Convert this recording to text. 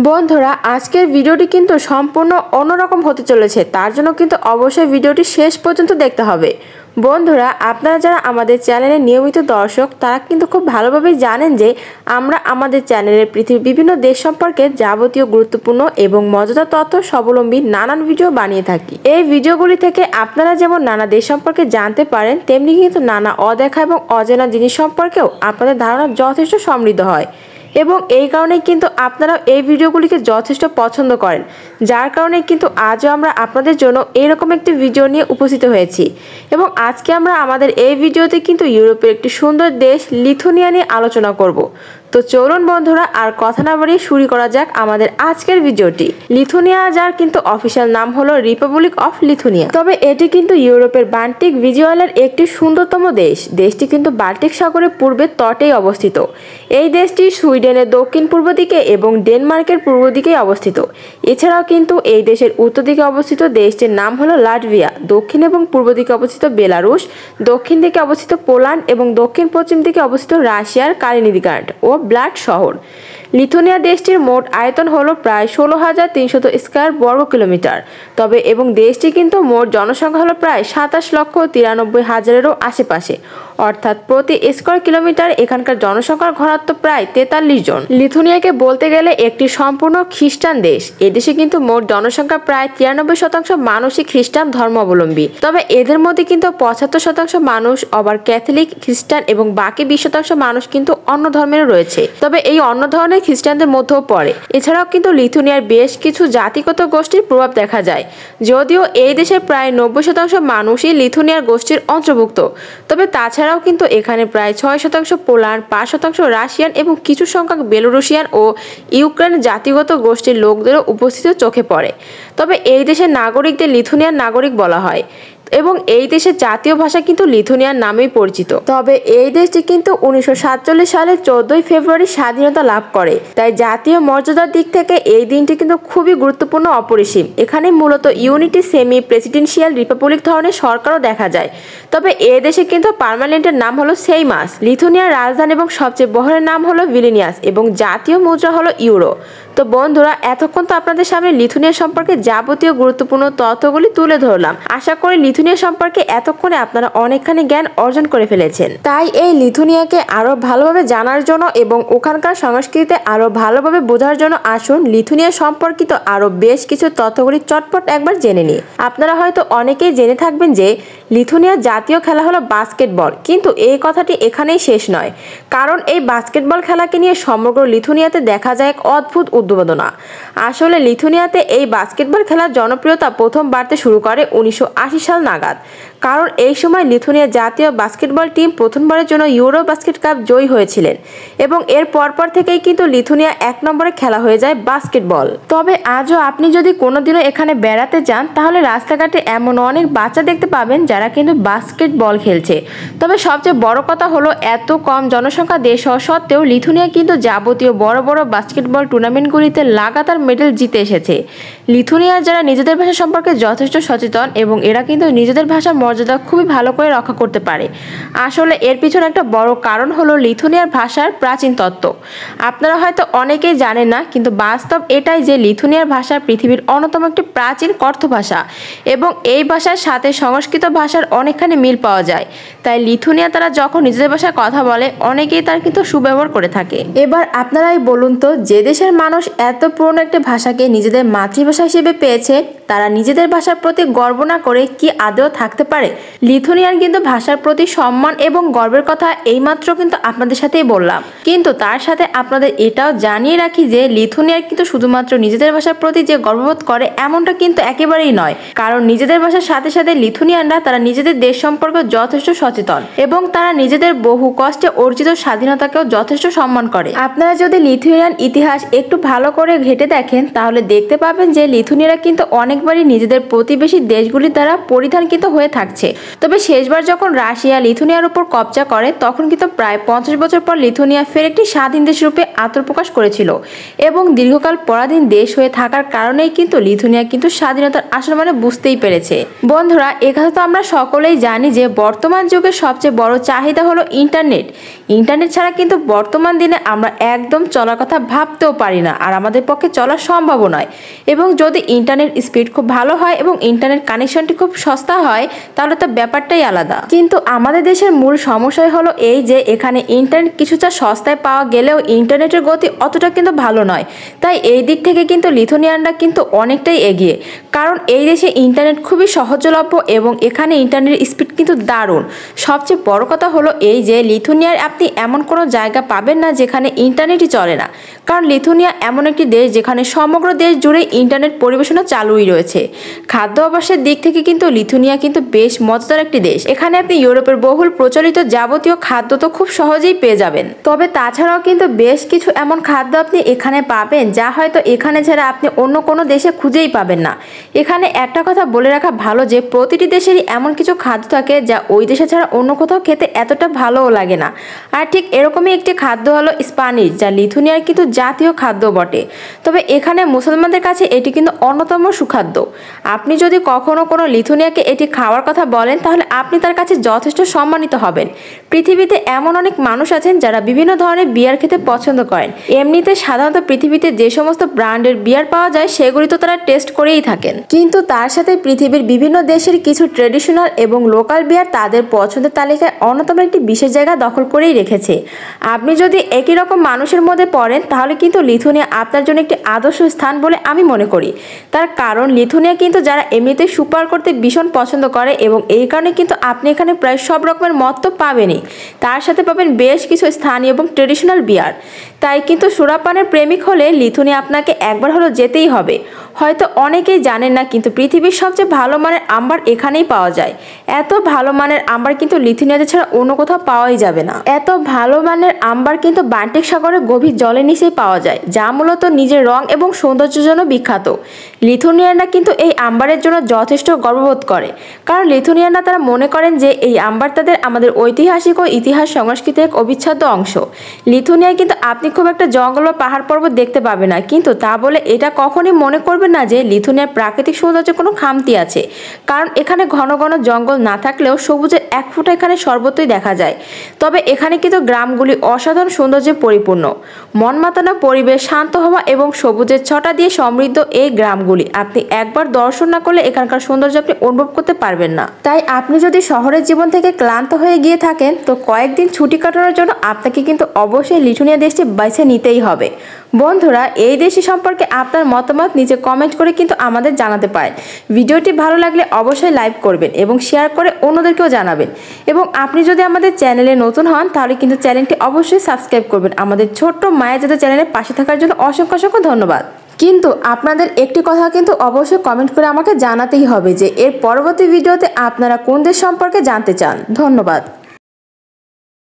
বন্ধুরা আজকের ভিডিওটি কিন্তু সম্পূর্ণ অন্যরকম হতে চলেছে, তার জন্য কিন্তু অবশ্যই ভিডিওটি শেষ পর্যন্ত দেখতে হবে। বন্ধুরা আপনারা যারা আমাদের চ্যানেলের নিয়মিত দর্শক তারা কিন্তু খুব ভালোভাবেই জানেন যে আমরা আমাদের চ্যানেলের পৃথিবীর বিভিন্ন দেশ সম্পর্কে যাবতীয় গুরুত্বপূর্ণ এবং মজাদার তথ্য স্বাবলম্বী নানান ভিডিও বানিয়ে থাকি। এই ভিডিওগুলি থেকে আপনারা যেমন নানা দেশ সম্পর্কে জানতে পারেন, তেমনি কিন্তু নানা অদেখা এবং অজানা জিনিস সম্পর্কেও আপনাদের ধারণা যথেষ্ট সমৃদ্ধ হয় এবং এই কারণেই কিন্তু আপনারা এই ভিডিওগুলিকে যথেষ্ট পছন্দ করেন, যার কারণে কিন্তু আজও আমরা আপনাদের জন্য এইরকম একটি ভিডিও নিয়ে উপস্থিত হয়েছি। এবং আজকে আমরা আমাদের এই ভিডিওতে কিন্তু ইউরোপের একটি সুন্দর দেশ লিথুনিয়া নিয়ে আলোচনা করব। তো চলুন বন্ধুরা আর কথা না বাড়িয়ে শুরু করা যাক আমাদের আজকের ভিডিওটি। লিথুনিয়া যার কিন্তু অফিসিয়াল নাম হলো রিপাবলিক অফ লিথুনিয়া, তবে এটি কিন্তু ইউরোপের বাল্টিক ভিজুয়ালের একটি সুন্দরতম দেশ। দেশটি কিন্তু বাল্টিক সাগরের পূর্বের তটেই অবস্থিত। এই দেশটি সুইডেনের দক্ষিণ পূর্ব দিকে এবং ডেনমার্কের পূর্ব দিকেই অবস্থিত। এছাড়াও কিন্তু এই দেশের উত্তর দিকে অবস্থিত দেশটির নাম হলো লাটভিয়া, দক্ষিণ এবং পূর্ব দিকে অবস্থিত বেলারুশ, দক্ষিণ দিকে অবস্থিত পোল্যান্ড এবং দক্ষিণ পশ্চিম দিকে অবস্থিত রাশিয়ার কালিনিনগ্রাড ও ব্লাড শহর। লিথুনিয়া দেশটির মোট আয়তন হলো প্রায় 16,300 স্কয়ার বর্গ কিলোমিটার, তবে এবং দেশটি কিন্তু মোট জনসংখ্যা হলো প্রায় 27,93,000-এরও আশেপাশে, অর্থাৎ প্রতি স্কয়ার কিলোমিটার এখানকার জনসংখ্যার ঘনত্ব প্রায় 43 জন। লিথুনিয়াকে বলতে গেলে একটি সম্পূর্ণ খ্রিস্টান দেশ। এদেশে কিন্তু মোট জনসংখ্যা প্রায় 93% মানুষই খ্রিস্টান ধর্মাবলম্বী, তবে এদের মধ্যে কিন্তু 75% মানুষ আবার ক্যাথলিক, খ্রিস্টান এবং বাকি 20% মানুষ কিন্তু অন্য ধর্মেরও রয়েছে, তবে এই অন্য ধরনের খ্রিস্টানদের মধ্যেও পড়ে। এছাড়াও কিন্তু লিথুনিয়ার বেশ কিছু জাতিগত গোষ্ঠীর প্রভাব দেখা যায়, যদিও এই দেশের প্রায় 90% মানুষই লিথুনিয়ার গোষ্ঠীর অন্তর্ভুক্ত, তবে তাছাড়াও কিন্তু এখানে প্রায় 6% পোল্যান্ড, 5% রাশিয়ান এবং কিছু সংখ্যক বেলারুশিয়ান ও ইউক্রেন জাতিগত গোষ্ঠীর লোকদেরও উপস্থিতি চোখে পড়ে। তবে এই দেশের নাগরিকদের লিথুনিয়ার নাগরিক বলা হয় এবং এই দেশের জাতীয় ভাষা কিন্তু লিথুনিয়ার নামেই পরিচিত। তবে এই দেশটি কিন্তু 1947 সালে 14 ফেব্রুয়ারি স্বাধীনতা লাভ করে, তাই জাতীয় মর্যাদার দিক থেকে এই দিনটি কিন্তু খুবই গুরুত্বপূর্ণ, অপরিসীম। এখানে মূলত ইউনিটি সেমি প্রেসিডেন্সিয়াল রিপাবলিক ধরনের সরকারও দেখা যায়, তবে এই দেশে কিন্তু পার্মানেন্টের নাম হলো সেইমাস। লিথুনিয়ার রাজধানী এবং সবচেয়ে বহরের নাম হলো ভিলিনিয়াস এবং জাতীয় মুদ্রা হলো ইউরো। তো বন্ধুরা এতক্ষণ তো আপনাদের সামনে লিথুনিয়া সম্পর্কে যাবতীয় গুরুত্বপূর্ণ তথ্যগুলি তুলে ধরলাম। আশা করি লিথুনিয়া সম্পর্কে এতক্ষণে আপনারা অনেকখানি জ্ঞান অর্জন করে ফেলেছেন। তাই এই লিথুনিয়াকে আরো ভালোভাবে জানার জন্য এবং ওখানকার সংস্কৃতিতে আরো ভালোভাবে বোঝার জন্য আসুন লিথুনিয়া সম্পর্কিত আরো বেশ কিছু তথ্যগুলি চটপট একবার জেনে নিই। আপনারা হয়তো অনেকেই জেনে থাকবেন যে লিথুনিয়ার জাতীয় খেলা হলো বাস্কেটবল, কিন্তু এই কথাটি এখানেই শেষ নয়, কারণ এই বাস্কেটবল খেলাকে নিয়ে সমগ্র লিথুনিয়াতে দেখা যায় এক অদ্ভুত উদ্দীপনা। আসলে লিথুনিয়াতে এই বাস্কেটবল খেলার জনপ্রিয়তা প্রথম বাড়তে শুরু করে 1980 সাল নাগাদ, কারণ এই সময় লিথুনিয়ার জাতীয় বাস্কেটবল টিম প্রথমবারের জন্য ইউরো বাস্কেট কাপ জয়ী হয়েছিলেন এবং এর পরপর থেকেই কিন্তু লিথুনিয়া 1 নম্বরে খেলা হয়ে যায় বাস্কেটবল। তবে আজও আপনি যদি কোনোদিনও এখানে বেড়াতে যান তাহলে রাস্তাঘাটে এমন অনেক বাচ্চা দেখতে পাবেন যারা কিন্তু বাস্কেটবল খেলছে। তবে সবচেয়ে বড় কথা হলো এত কম জনসংখ্যা দেশ হওয়া সত্ত্বেও লিথুনিয়া কিন্তু যাবতীয় বড় বড় বাস্কেটবল টুর্নামেন্টগুলিতে লাগাতার মেডেল জিতে এসেছে। লিথুনিয়ার যারা নিজেদের ভাষা সম্পর্কে যথেষ্ট সচেতন এবং এরা কিন্তু নিজেদের ভাষার মর্যাদা খুবই ভালো করে রক্ষা করতে পারে। আসলে এর পিছনে একটা বড় কারণ হলো লিথুনিয়ার ভাষার প্রাচীন তত্ত্ব। আপনারা হয়তো অনেকেই জানেন না, কিন্তু বাস্তব এটাই যে লিথুনিয়ার ভাষা পৃথিবীর অন্যতম একটি প্রাচীন কথ্য ভাষা এবং এই ভাষার সাথে সংস্কৃত ভাষার অনেকখানি মিল পাওয়া যায়। তাই লিথুনিয়া তারা যখন নিজেদের ভাষায় কথা বলে অনেকেই তার কিন্তু সুব্যবহার করে থাকে। এবার আপনারাই বলুন তো, যে দেশের মানুষ এত পুরনো একটি ভাষাকে নিজেদের মাতৃভাষা হিসেবে পেয়েছে তারা নিজেদের ভাষার প্রতি গর্ব না করে কি আদৌ থাকতে পারে? লিথুনিয়ার কিন্তু ভাষার প্রতি সম্মান এবং গর্বের কথা এইমাত্র কিন্তু আপনাদের সাথেই বললাম, কিন্তু তার সাথে আপনাদের এটাও জানিয়ে রাখি যে লিথুনিয়ার কিন্তু শুধুমাত্র নিজেদের ভাষার প্রতি যে গর্ববোধ করে এমনটা কিন্তু একেবারেই নয়, কারণ নিজেদের ভাষার সাথে সাথে লিথুনিয়ানরা তারা নিজেদের দেশ সম্পর্কে যথেষ্ট সচেতন এবং তারা নিজেদের বহু কষ্টে অর্জিত স্বাধীনতাকেও যথেষ্ট সম্মান করে। আপনারা যদি লিথুনিয়ান ইতিহাস একটু ভালো করে ঘেঁটে দেখেন তাহলে দেখতে পাবেন যে লিথুনিয়ারা কিন্তু অনেকবারই নিজেদের প্রতিবেশী দেশগুলির দ্বারা পরিধান কিন্তু হয়ে থাকছে। তবে শেষবার যখন রাশিয়া লিথুনিয়ার উপর কবজা করে তখন কিন্তু প্রায় 50 বছর পর লিথুনিয়া ফের একটি স্বাধীন দেশ রূপে আত্মপ্রকাশ করেছিল এবং দীর্ঘকাল পরাধীন দেশ হয়ে থাকার কারণেই কিন্তু লিথুনিয়া কিন্তু স্বাধীনতার আসল মানে বুঝতেই পেরেছে। বন্ধুরা, এখানে তো আমরা সকলেই জানি যে বর্তমান যুগে সবচেয়ে বড় চাহিদা হলো ইন্টারনেট। ইন্টারনেট ছাড়া কিন্তু বর্তমান দিনে আমরা একদম চলার কথা ভাবতেও পারি না, আর আমাদের পক্ষে চলা সম্ভব নয়। এবং যদি ইন্টারনেট স্পিড খুব ভালো হয় এবং ইন্টারনেট কানেকশনটি খুব সস্তা হয় তাহলে তো ব্যাপারটাই আলাদা। কিন্তু আমাদের দেশের মূল সমস্যাই হলো এই যে এখানে ইন্টারনেট কিছুটা সস্তায় পাওয়া গেলেও ইন্টারনেটের গতি অতটা কিন্তু ভালো নয়। তাই এই দিক থেকে কিন্তু লিথুনিয়ানরা কিন্তু অনেকটাই এগিয়ে, কারণ এই দেশে ইন্টারনেট খুবই সহজলভ্য এবং এখানে ইন্টারনেট স্পিড কিন্তু দারুণ। সবচেয়ে বড় কথা হলো এই যে লিথুনিয়ার আপনি এমন কোনো জায়গা পাবেন না যেখানে ইন্টারনেটই চলে না, কারণ লিথুনিয়া এমন একটি দেশ যেখানে সমগ্র দেশ জুড়ে ইন্টারনেট পরিবেশনা চালুই রয়েছে। খাদ্য অভ্যাসের দিক থেকে কিন্তু লিথুনিয়া কিন্তু বেশ মজাদার একটি দেশ। এখানে আপনি ইউরোপের বহুল প্রচলিত যাবতীয় খাদ্য তো খুব সহজেই পেয়ে যাবেন। তবে তাছাড়াও কিন্তু বেশ কিছু এমন খাদ্য আপনি এখানে পাবেন যা হয়তো এখানে ছাড়া আপনি অন্য কোনো দেশে খুঁজেই পাবেন না। এখানে একটা কথা বলে রাখা ভালো যে প্রতিটি দেশেরই এমন কিছু খাদ্য থাকে যা ওই দেশে ছাড়া অন্য কোথাও খেতে এতটা ভালোও লাগে না। আর ঠিক এরকমই একটি খাদ্য হলো স্প্যানিশ, যা লিথুনিয়ার কিন্তু জাতীয় খাদ্য বটে। তবে এখানে মুসলমানদের কাছে এটি কিন্তু অন্যতম সুখাদ্য। আপনি যদি কখনো কোনো লিথুনিয়াকে এটি খাওয়ার কথা বলেন তাহলে আপনি তার কাছে যথেষ্ট সম্মানিত হবেন। পৃথিবীতে এমন অনেক মানুষ আছেন যারা বিভিন্ন ধরনের বিয়ার খেতে পছন্দ করেন। এমনিতে সাধারণত পৃথিবীতে যে সমস্ত ব্র্যান্ডের বিয়ার পাওয়া যায় সেগুলি তো তারা টেস্ট করেই থাকেন, কিন্তু তার সাথে পৃথিবীর বিভিন্ন দেশের কিছু ট্রেডিশনাল এবং লোকাল বিয়ার তাদের পছন্দের তালিকায় অন্যতম একটি বিশেষ জায়গা দখল করেই রেখেছে। আপনি যদি একই রকম মানুষের মধ্যে পড়েন তাহলে কিন্তু লিথুনিয়া আপনার জন্য একটি আদর্শ স্থান বলে আমি মনে করি। তার কারণ লিথুনিয়া কিন্তু যারা এমনিতে সুপার করতে ভীষণ পছন্দ করে এবং এই কারণে কিন্তু আপনি এখানে প্রায় সব রকমের মদ তো পাবেনই, তার সাথে পাবেন বেশ কিছু স্থানীয় এবং ট্রেডিশনাল বিয়ার। তাই কিন্তু সুরাপানের প্রেমিক হলে লিথুনিয়া আপনাকে একবার হলো যেতেই হবে। হয়তো অনেকেই জানেন না, কিন্তু পৃথিবীর সবচেয়ে ভালো মানের আম্বার এখানেই পাওয়া যায়। এত ভালো মানের আম্বার কিন্তু লিথুনিয়াতে ছাড়া অন্য কোথাও পাওয়াই যাবে না। এত ভালো মানের আম্বার কিন্তু বাল্টিক সাগরের গভীর জলের নিচেই পাওয়া যায়, যা মূলত নিজের রং এবং সৌন্দর্যের জন্য বিখ্যাত। লিথুনিয়ানরা কিন্তু এই আম্বারের জন্য যথেষ্ট গর্ববোধ করে, কারণ লিথুনিয়ানরা তারা মনে করেন যে এই আম্বার তাদের আমাদের ঐতিহাসিক ও ইতিহাস সংস্কৃতির এক অবিচ্ছেদ্য অংশ। লিথুনিয়ায় কিন্তু আপনি খুব একটা জঙ্গল বা পাহাড় পর্বত দেখতে পাবেন না, কিন্তু তা বলে এটা কখনই মনে করবেন না যে লিথুনিয়ার প্রাকৃতিক সৌন্দর্যে কোনো খামতি আছে, কারণ এখানে ঘন ঘন জঙ্গল না থাকলেও সবুজের এক ফোঁটা এখানে সর্বত্রই দেখা যায়। তবে এখানে কিন্তু গ্রামগুলি অসাধারণ সৌন্দর্যে পরিপূর্ণ। মন মাতানো পরিবেশ, শান্ত হওয়া এবং সবুজের ছটা দিয়ে সমৃদ্ধ এই গ্রামগুলি আপনি একবার দর্শন না করলে এখানকার সৌন্দর্য আপনি অনুভব করতে পারবেন না। তাই আপনি যদি শহরের জীবন থেকে ক্লান্ত হয়ে গিয়ে থাকেন তো কয়েকদিন ছুটি কাটানোর জন্য আপনাকে কিন্তু অবশ্যই লিথুনিয়া দেশটি বেছে নিতেই হবে। বন্ধুরা, এই দেশটি সম্পর্কে আপনার মতামত নিচে কমেন্ট করে কিন্তু আমাদের জানাতে পারেন। ভিডিওটি ভালো লাগলে অবশ্যই লাইক করবেন এবং শেয়ার করে অন্যদেরকেও জানাবেন। এবং আপনি যদি আমাদের চ্যানেলে নতুন হন তাহলে কিন্তু চ্যানেলটি অবশ্যই সাবস্ক্রাইব করবেন। আমাদের ছোট্ট মায়াজাদা চ্যানেলের পাশে থাকার জন্য অসংখ্য অসংখ্য ধন্যবাদ। কিন্তু আপনাদের একটি কথা কিন্তু অবশ্যই কমেন্ট করে আমাকে জানাতেই হবে যে এর পরবর্তী ভিডিওতে আপনারা কোন দেশ সম্পর্কে জানতে চান। ধন্যবাদ।